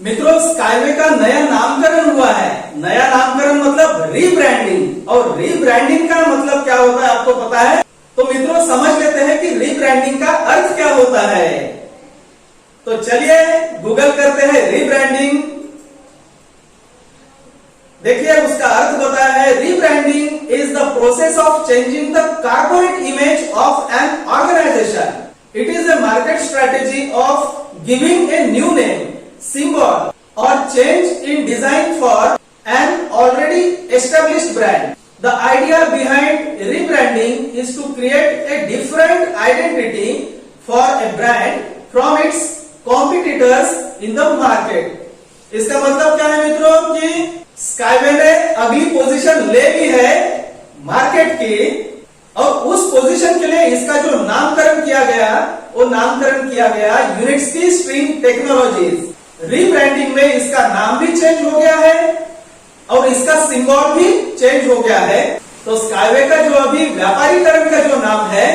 मित्रों, स्काईवे का नया नामकरण हुआ है। नया नामकरण मतलब रीब्रांडिंग, और रीब्रांडिंग का मतलब क्या होता है आपको पता है? तो मित्रों समझ लेते हैं कि रीब्रांडिंग का अर्थ क्या होता है। तो चलिए गूगल करते हैं रीब्रांडिंग। देखिए उसका अर्थ बताया है, rebranding is the process of changing the corporate image of an organisation. It is a market strategy of giving a new name, symbol or change in design for an already established brand. The idea behind rebranding is to create a different identity for a brand from its competitors in the market. इसका मतलब क्या है मित्रों कि skyway ने अगली position ले ली है मार्केट की, और उस पोजीशन के लिए इसका जो नामकरण किया गया वो नामकरण किया गया यूनिट्सकी स्ट्रिंग टेक्नोलॉजीज। रीब्रांडिंग में इसका नाम भी चेंज हो गया है और इसका सिंबल भी चेंज हो गया है। तो स्काईवे का जो अभी व्यापारीकरण का जो नाम है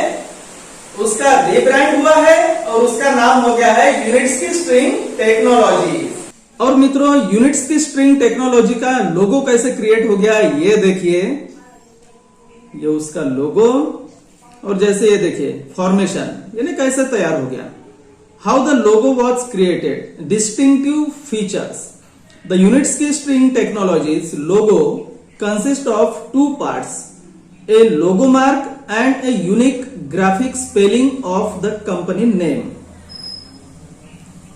उसका रीब्रांड हुआ है और उसका नाम हो गया है यूनिट्स की स्ट्रिंग टेक्नोलॉजी। और मित्रों, यूनिट्स की स्ट्रिंग टेक्नोलॉजी का लोगो कैसे क्रिएट हो गया ये देखिए, ये उसका लोगो, और जैसे ये देखिए फॉर्मेशन, यानी कैसे तैयार हो गया। How the logo was created, distinctive features. The Unitsky string technologies logo consists of two parts, a logo mark and a unique graphic spelling of the company name.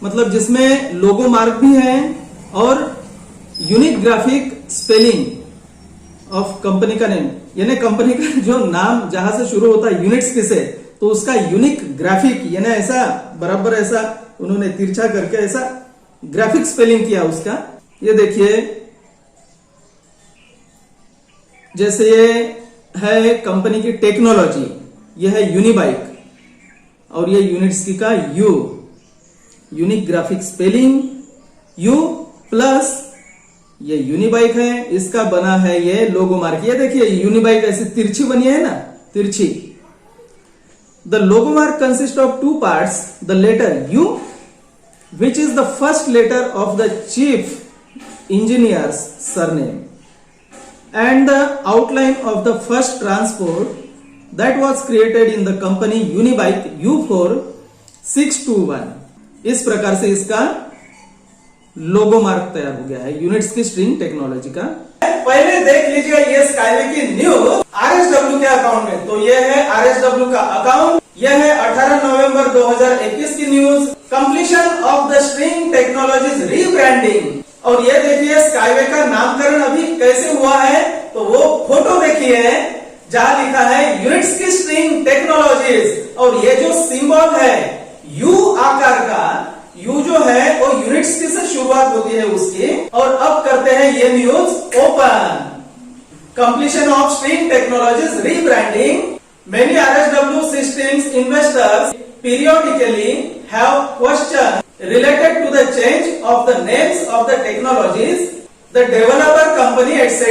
मतलब जिसमें लोगो मार्क भी है और unique graphic spelling of company का name, यानी company का जो नाम जहां से शुरू होता है यूनिट्स से, तो उसका यूनिक ग्राफिक, यानी ऐसा बराबर ऐसा उन्होंने तिरछा करके ऐसा ग्राफिक स्पेलिंग किया उसका। ये देखिए जैसे ये है कंपनी की टेक्नोलॉजी, ये है यूनिबाइक, और ये यूनिट्सकी का you, unique graphic spelling you plus ये यूनिबाइक है, इसका बना है ये लोगो मार्क। ये देखिए यूनिबाइक ऐसे तिरछी बनी है ना, तिरछी। The logo mark consists of two parts, the letter U, which is the first letter of the chief engineer's surname, and the outline of the first transport that was created in the company Unibike U4621. इस प्रकार से इसका लोगो mark तैयार हो गया है units की string technology का। पहले देख लीजिए ये स्काईवे की न्यूज आरएसडब्ल्यू के अकाउंट में। तो ये है आरएसडब्ल्यू का अकाउंट, यह है 18 नवंबर 2021 की news, completion of the string technologies rebranding. और ये देखिए स्काईवे का नामकरण अभी कैसे हुआ है, तो वो फोटो देखिए जहां लिखा है यूनिट्स की स्ट्रिंग टेक्नोलॉजीज, और ये जो सिंबल है यू आकार का, यू जो है वो यूनिट्स की से शुरुआत होती है उसकी। और अब करते हैं ये news open, completion of string technologies rebranding. Many RSW systems investors periodically have questions related to the change of the names of the technologies, the developer company, etc.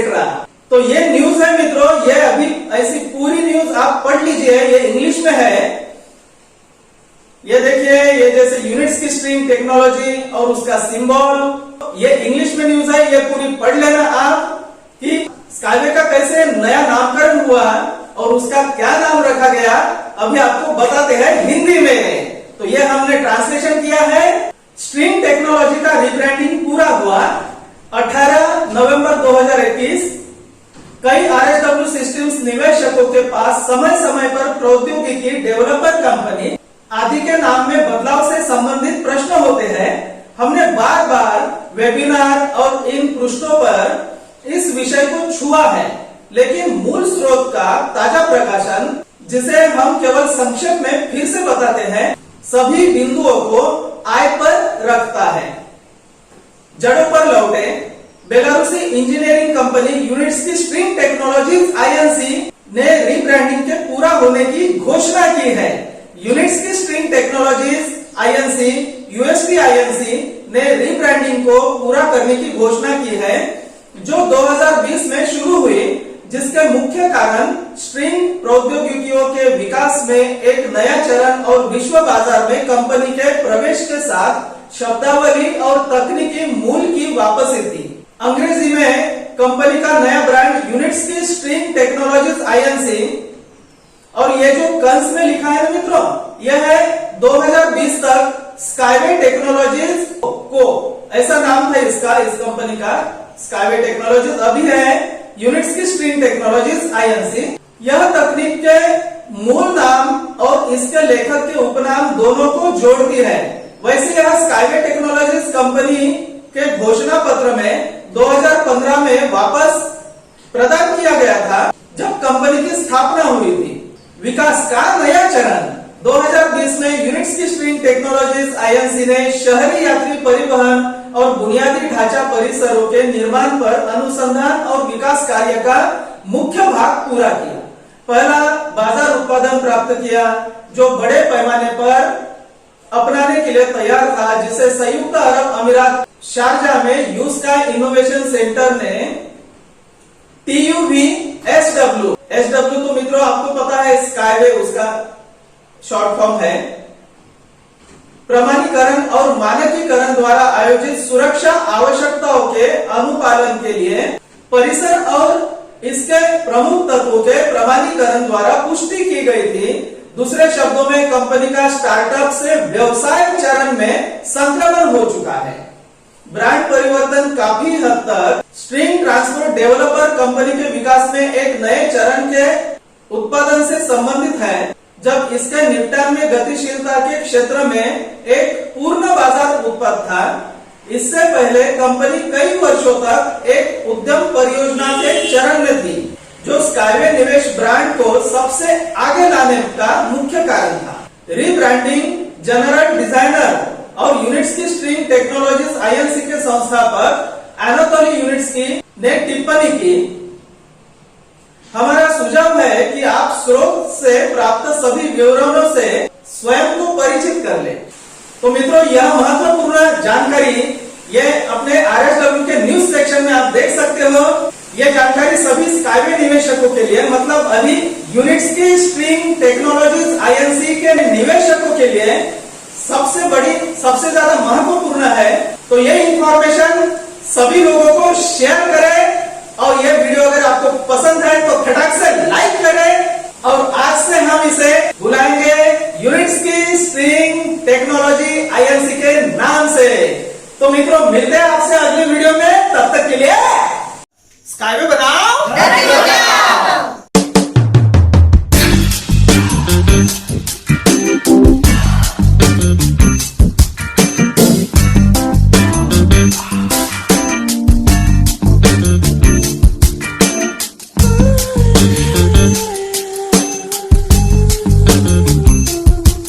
तो ये न्यूज है मित्रों, ये अभी ऐसी पूरी न्यूज आप पढ़ लीजिए, ये इंग्लिश में है। ये देखिए ये जैसे यूनिट्स की स्ट्रिंग टेक्नोलॉजी और उसका सिंबल, ये इंग्लिश में न्यूज है, ये पूरी पढ़ लेना आप कि स्काईवे का कैसे नया नामकरण हुआ और उसका क्या नाम रखा गया, अभी आपको बताते हैं हिंदी में। तो ये हमने ट्रांसलेशन किया है। स्ट्रिंग टेक्नोलॉजी का रीब्रांडिंग पूरा हुआ 18 नवंबर 2021। कई आरएसडब्ल्यू सिस्टम्स निवेशकों के पास समय समय पर प्रौद्योगिकी, डेवलपर कंपनी आदि के नाम में बदलाव से संबंधित प्रश्न होते हैं। हमने बार बार वेबिनार और इन पृष्ठों पर इस विषय को छुआ है, लेकिन मूल स्रोत का ताजा प्रकाशन, जिसे हम केवल संक्षेप में फिर से बताते हैं, सभी बिंदुओं को आय पर रखता है। जड़ों पर लौटे, बेलारूसी इंजीनियरिंग कंपनी यूनिट्स की स्ट्रिंग टेक्नोलॉजीज आईएनसी ने रीब्रांडिंग के पूरा होने की घोषणा की है। यूनिट्स की string technologies INC, UST INC ने रीब्रांडिंग को पूरा करने की घोषणा की है, जो 2020 में शुरू हुई, जिसके मुख्य कारण स्ट्रिंग प्रौद्योगिकियों के विकास में एक नया चरण और विश्व बाजार में कंपनी के प्रवेश के साथ शब्दावली और तकनीकी अंग्रेजी में कंपनी का नया ब्रांड यूनिट्स की स्ट्रिंग टेक्नोलॉजीज आईएनसी, और ये जो कंस में लिखा है ना मित्रों, यह है 2020 तक स्काईवे टेक्नोलॉजीज को, ऐसा नाम था इसका, इस कंपनी का स्काईवे टेक्नोलॉजीज, अभी है यूनिट्स की स्ट्रिंग टेक्नोलॉजीज आईएनसी। यह तकनीक के मूल नाम और इसके लेखक के उपनाम दोनों को जोड़ती है। वैसे यह स्काईवे टेक्नोलॉजीज कंपनी के घोषणा पत्र में 2015 में वापस प्रदान किया गया था, जब कंपनी की स्थापना हुई थी। विकास का नया चरण 2020 में यूनिट्स की स्ट्रिंग टेक्नोलॉजीज आईएनसी ने शहरी यात्री परिवहन और बुनियादी ढांचा परिसरों के निर्माण पर अनुसंधान और विकास कार्य का मुख्य भाग पूरा किया। पहला बाजार उत्पादन प्राप्त किया जो बड़े पैमाने पर अपनाने के लिए तैयार था, जिसे संयुक्त अरब अमीरात शारजाह में यूस्काई इनोवेशन सेंटर ने TUVSW, SW तो मित्रों आपको पता है स्काईवे उसका शॉर्ट फॉर्म है, प्रमाणीकरण और मानकीकरण द्वारा आयोजित सुरक्षा आवश्यकताओं के अनुपालन के लिए परिसर और इसके प्रमुख तत्वों के प्रमाणीकरण द्वारा पुष्टि की गई थी। दूसरे शब्दों में कंपनी का स्टार्टअप से व्यवसाय चरण में संक्रमण हो चुका है। ब्रांड परिवर्तन काफी हद तक स्ट्रिंग ट्रांसपोर्ट डेवलपर कंपनी के विकास में एक नए चरण के उत्पादन से संबंधित है, जब इसके निपटान में गतिशीलता के क्षेत्र में एक पूर्ण बाजार उत्पाद था। इससे पहले कंपनी कई वर्षों तक एक उद्यम परियोजना के चरण में थी, जो स्काईवे निवेश ब्रांड को सबसे आगे लाने का मुख्य कारण था। रीब्रांडिंग जनरल डिजाइनर और यूनिट्स की स्ट्रिंग टेक्नोलॉजीज आईएनसी के संस्थापक एनाटोली यूनिट्स की ने टिप्पणी की, हमारा सुझाव है कि आप स्रोत से प्राप्त सभी विवरणों से स्वयं को परिचित कर लें। तो मित्रों, यह महत्वपूर्ण जानकारी ये अपने RSW के न्यूज सेक्शन में आप देख सकते हो। यह जानकारी सभी स्काईवे निवेशकों के लिए, मतलब अभी यूनिट्स की स्ट्रिंग टेक्नोलॉजीज आईएनसी के निवेशकों के लिए सबसे बड़ी, सबसे ज्यादा महत्वपूर्ण है। तो ये इंफॉर्मेशन सभी लोगों को शेयर करें, और ये वीडियो अगर आपको पसंद है तो खटाक से लाइक करें, और आज से हम इसे बुलाएंगे यूनिट्स की स्ट्रिंग टेक्नोलॉजी आईएनसी के नाम से। तो मित्रों, मिलते हैं आपसे अगले वीडियो में, तब तक के लिए स्काईवे बनाओ।